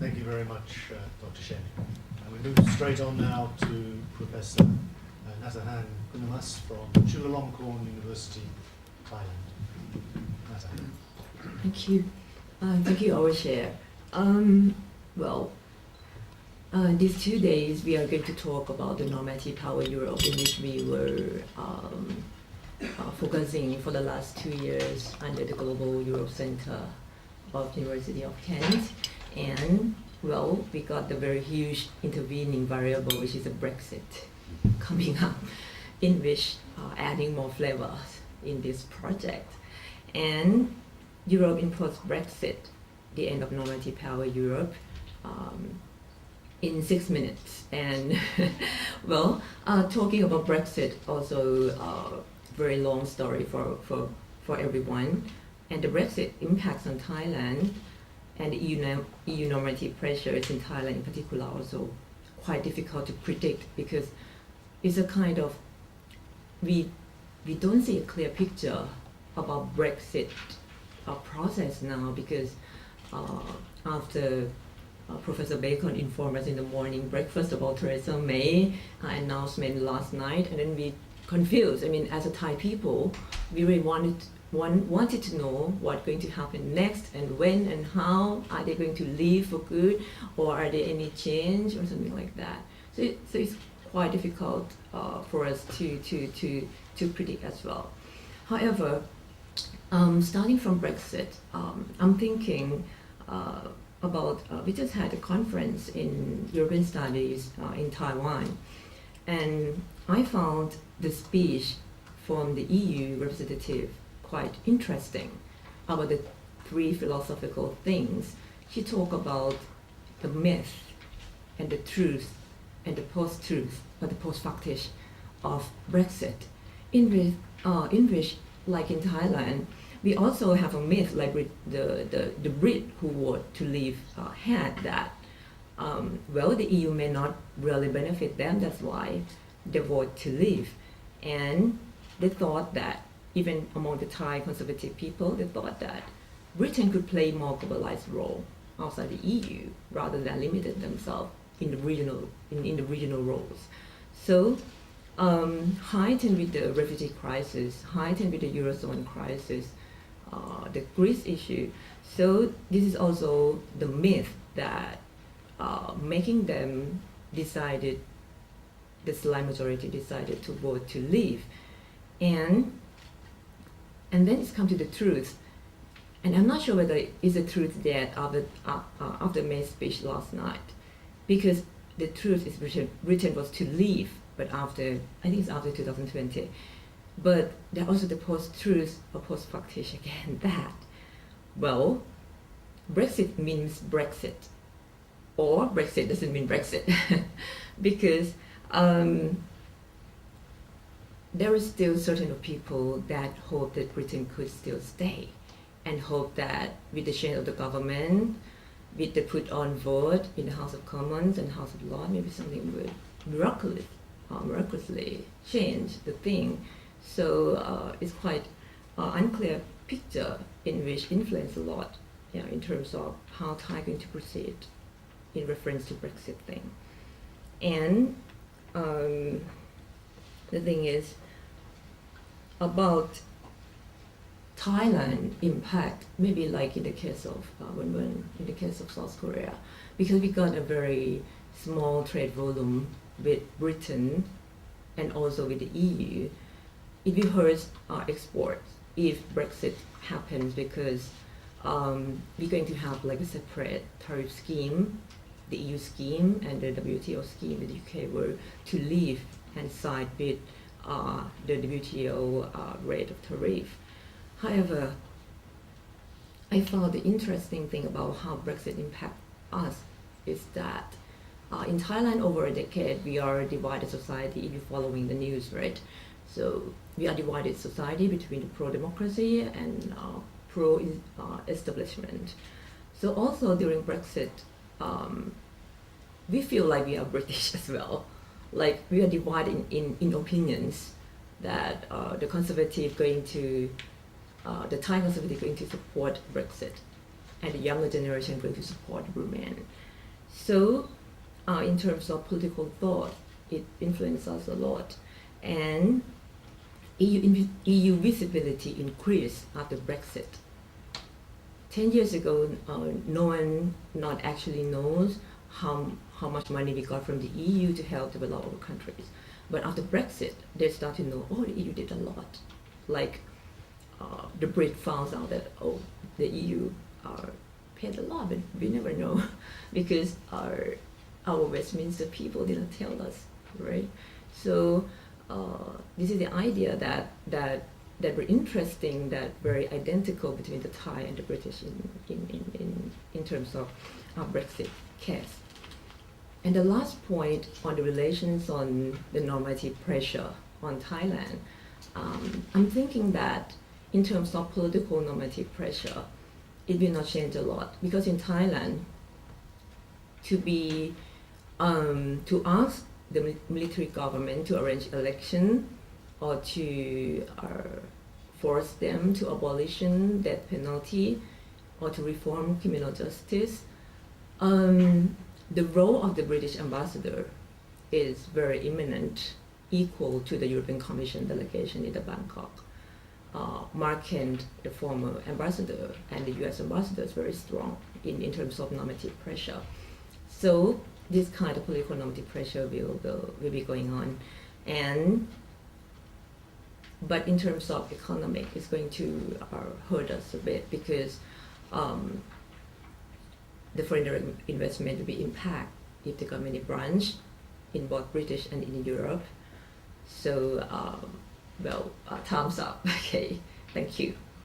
Thank you very much, Dr. Shen. And we move straight on now to Professor Natthanan Kunnamas from Chulalongkorn University, Thailand. Natthanan. Thank you. Thank you, our chair. These 2 days we are going to talk about the Normative Power Europe, in which we were focusing for the last 2 years under the Global Europe Center of University of Kent. And well, we got the very huge intervening variable, which is the Brexit coming up, in which adding more flavors in this project. And Europe in post-Brexit, the end of Normative Power Europe, in 6 minutes. And well, talking about Brexit, also a very long story for everyone. And the Brexit impacts on Thailand and EU normative pressures in Thailand in particular also quite difficult to predict, because it's a kind of, we don't see a clear picture about Brexit process now, because after Professor Bacon informed us in the morning breakfast about Theresa May announcement last night, and then we confused. I mean, as a Thai people, we really wanted to know what's going to happen next, and when and how. Are they going to leave for good, or are there any change or something like that? So it's quite difficult for us to predict as well. However, starting from Brexit, I'm thinking about, we just had a conference in European Studies in Taiwan, and I found the speech from the EU representative quite interesting about the 3 philosophical things. She talked about the myth and the truth and the post-truth, or the post-factish of Brexit, in which, like in Thailand, we also have a myth, like with the Brit who voted to leave had that, well, the EU may not really benefit them, that's why they vote to leave. And they thought that, even among the Thai conservative people, they thought that Britain could play more globalized role outside the EU rather than limited themselves in the regional roles. So heightened with the refugee crisis, heightened with the Eurozone crisis, the Greece issue. So this is also the myth that making them decided, the slight majority decided to vote to leave. And then it's come to the truth. And I'm not sure whether it's the truth yet after May's speech last night, because the truth is Britain was to leave, but after, I think it's after 2020. But there's also the post-truth or post-factish again, that, well, Brexit means Brexit, or Brexit doesn't mean Brexit, because there is still certain people that hope that Britain could still stay, and hope that with the change of the government, with the put on vote in the House of Commons and House of Lords, maybe something would miraculously change the thing. So it's quite unclear picture, in which influence a lot, in terms of how Thai going to proceed in reference to Brexit thing. And the thing is about Thailand impact, maybe like in the case of in the case of South Korea, because we got a very small trade volume with Britain and also with the EU. It will hurt our exports if Brexit happens, because we're going to have like a separate tariff scheme, the EU scheme and the WTO scheme. The UK were to leave and side with the WTO rate of tariff. However, I found the interesting thing about how Brexit impacts us is that in Thailand, over a decade, we are a divided society, if you're following the news, right? So we are divided society between the pro-democracy and pro-establishment. So also during Brexit, we feel like we are British as well. Like we are divided in opinions, that the conservative going to, the Thai conservative going to support Brexit, and the younger generation going to support Remain. So, in terms of political thought, it influenced us a lot. And EU visibility increased after Brexit. 10 years ago, no one not actually knows how much money we got from the EU to help develop our countries. But after Brexit, they start to know, oh, the EU did a lot. Like the Brit found out that, oh, the EU paid a lot, but we never know because our Westminster people didn't tell us, right? So this is the idea that were interesting, that very identical between the Thai and the British in terms of our Brexit case. And the last point on the relations on the normative pressure on Thailand, I'm thinking that in terms of political normative pressure, it will not change a lot, because in Thailand, to ask the military government to arrange election or to force them to abolition death penalty or to reform criminal justice, the role of the British ambassador is very imminent, equal to the European Commission delegation in Bangkok. Mark Kent, the former ambassador, and the US ambassador is very strong in terms of normative pressure. So this kind of political normative pressure will be going on. But in terms of economic, it's going to hurt us a bit, because the foreign direct investment will be impacted if the government branch in both British and in Europe. So, time's up. Okay, thank you.